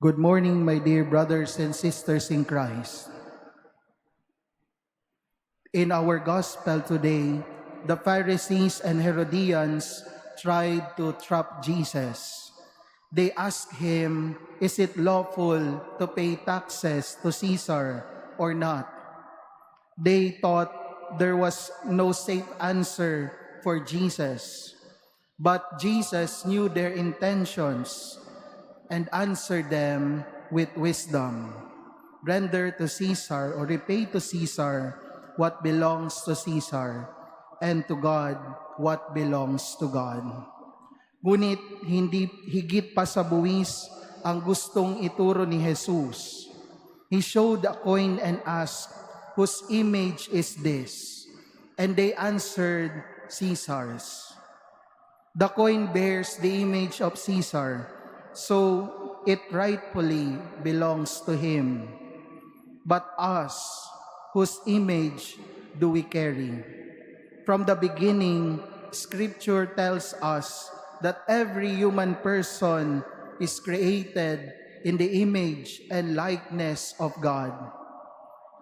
Good morning, my dear brothers and sisters in Christ. In our gospel today, the Pharisees and Herodians tried to trap Jesus. They asked him, "Is it lawful to pay taxes to Caesar or not?" They thought there was no safe answer for Jesus. But Jesus knew their intentions and answered them with wisdom. Render to Caesar or repay to Caesar what belongs to Caesar, and to God what belongs to God. Ngunit hindi higit pa sa buwis ang gustong ituro ni Jesus. He showed a coin and asked, "Whose image is this?" And they answered, "Caesar's." The coin bears the image of Caesar, so it rightfully belongs to him. But us, whose image do we carry? From the beginning, Scripture tells us that every human person is created in the image and likeness of God.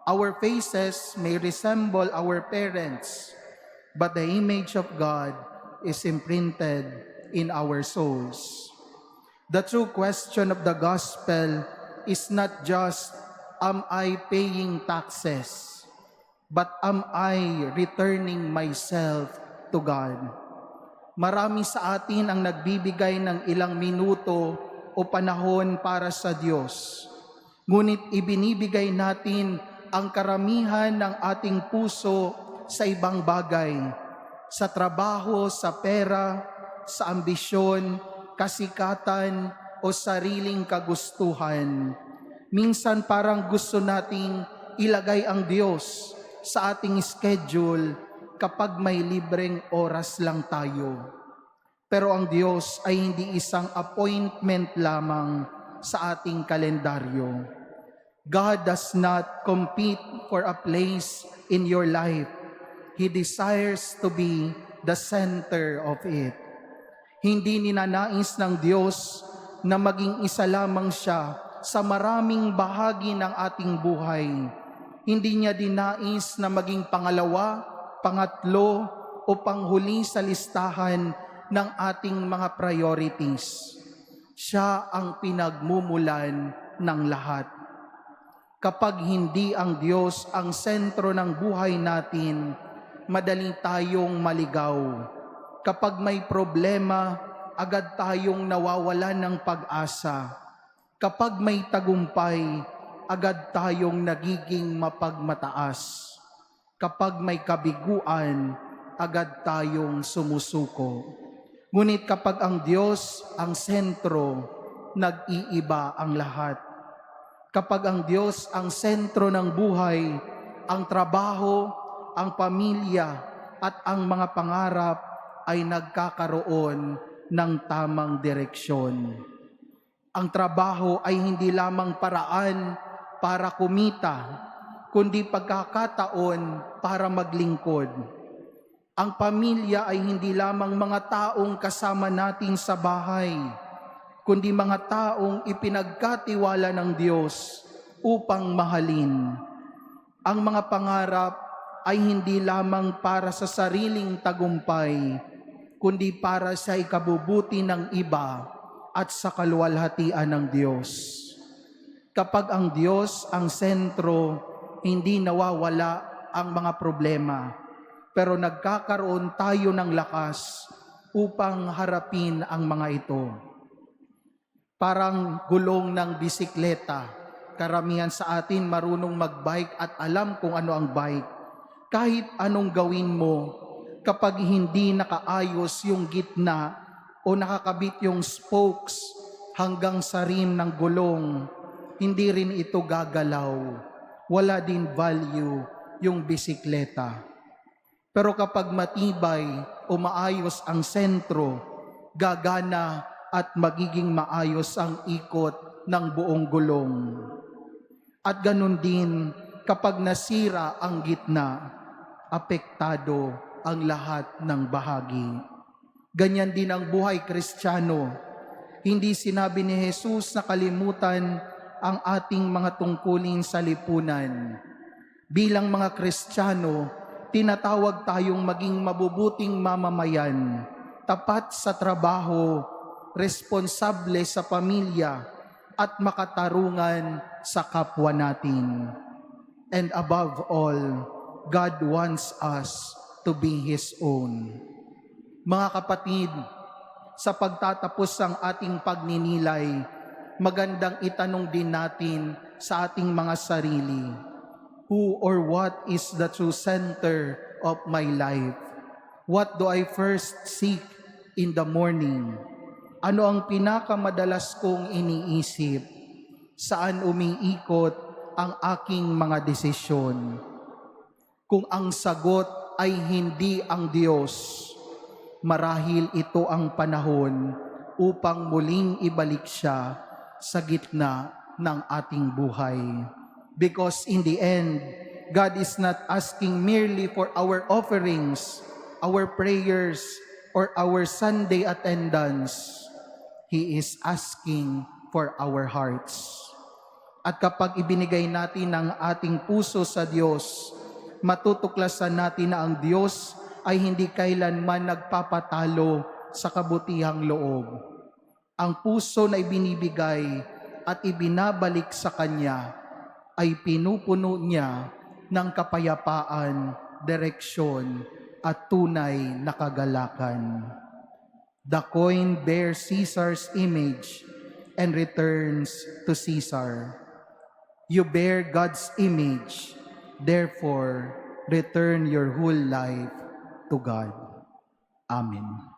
Our faces may resemble our parents, but the image of God is imprinted in our souls. The true question of the gospel is not just, am I paying taxes, but am I returning myself to God? Marami sa atin ang nagbibigay ng ilang minuto o panahon para sa Diyos. Ngunit ibinibigay natin ang karamihan ng ating puso sa ibang bagay, sa trabaho, sa pera, sa ambisyon, kasikatan, o sariling kagustuhan. Minsan parang gusto nating ilagay ang Diyos sa ating schedule kapag may libreng oras lang tayo. Pero ang Diyos ay hindi isang appointment lamang sa ating kalendaryo. God does not compete for a place in your life. He desires to be the center of it. Hindi ninanais ng Diyos na maging isa lamang siya sa maraming bahagi ng ating buhay. Hindi niya dinais na maging pangalawa, pangatlo, o panghuli sa listahan ng ating mga priorities. Siya ang pinagmumulan ng lahat. Kapag hindi ang Diyos ang sentro ng buhay natin, madali tayong maligaw. Kapag may problema, agad tayong nawawalan ng pag-asa. Kapag may tagumpay, agad tayong nagiging mapagmataas. Kapag may kabiguan, agad tayong sumusuko. Ngunit kapag ang Diyos ang sentro, nag-iiba ang lahat. Kapag ang Diyos ang sentro ng buhay, ang trabaho, ang pamilya, at ang mga pangarap ay nagkakaroon ng tamang direksyon. Ang trabaho ay hindi lamang paraan para kumita, kundi pagkakataon para maglingkod. Ang pamilya ay hindi lamang mga taong kasama natin sa bahay, kundi mga taong ipinagkatiwala ng Diyos upang mahalin. Ang mga pangarap ay hindi lamang para sa sariling tagumpay, kundi para sa ikabubuti ng iba at sa kaluwalhatian ng Diyos. Kapag ang Diyos ang sentro, hindi nawawala ang mga problema, pero nagkakaroon tayo ng lakas upang harapin ang mga ito. Parang gulong ng bisikleta. Karamihan sa atin marunong magbike at alam kung ano ang bike. Kahit anong gawin mo, kapag hindi nakaayos yung gitna o nakakabit yung spokes hanggang sa rim ng gulong, hindi rin ito gagalaw. Wala din value yung bisikleta. Pero kapag matibay o maayos ang sentro, gagana at magiging maayos ang ikot ng buong gulong. At ganun din, kapag nasira ang gitna, apektado ang lahat ng bahagi. Ganyan din ang buhay Kristiyano. Hindi sinabi ni Jesus na kalimutan ang ating mga tungkulin sa lipunan. Bilang mga Kristiyano, tinatawag tayong maging mabubuting mamamayan, tapat sa trabaho, responsable sa pamilya, at makatarungan sa kapwa natin. And above all, God wants us to be His own. Mga kapatid, sa pagtatapos ng ating pagninilay, magandang itanong din natin sa ating mga sarili, who or what is the true center of my life? What do I first seek in the morning? Ano ang pinakamadalas kong iniisip? Saan umiikot ang aking mga desisyon? Kung ang sagot ay hindi ang Diyos, marahil ito ang panahon upang muling ibalik siya sa gitna ng ating buhay. Because in the end, God is not asking merely for our offerings, our prayers, or our Sunday attendance. He is asking for our hearts. At kapag ibinigay natin ang ating puso sa Diyos, matutuklasan natin na ang Diyos ay hindi kailanman nagpapatalo sa kabutihang loob. Ang puso na ibinibigay at ibinabalik sa Kanya ay pinupuno niya ng kapayapaan, direksyon at tunay na kagalakan. The coin bears Caesar's image and returns to Caesar. You bear God's image, therefore return your whole life to God. Amen.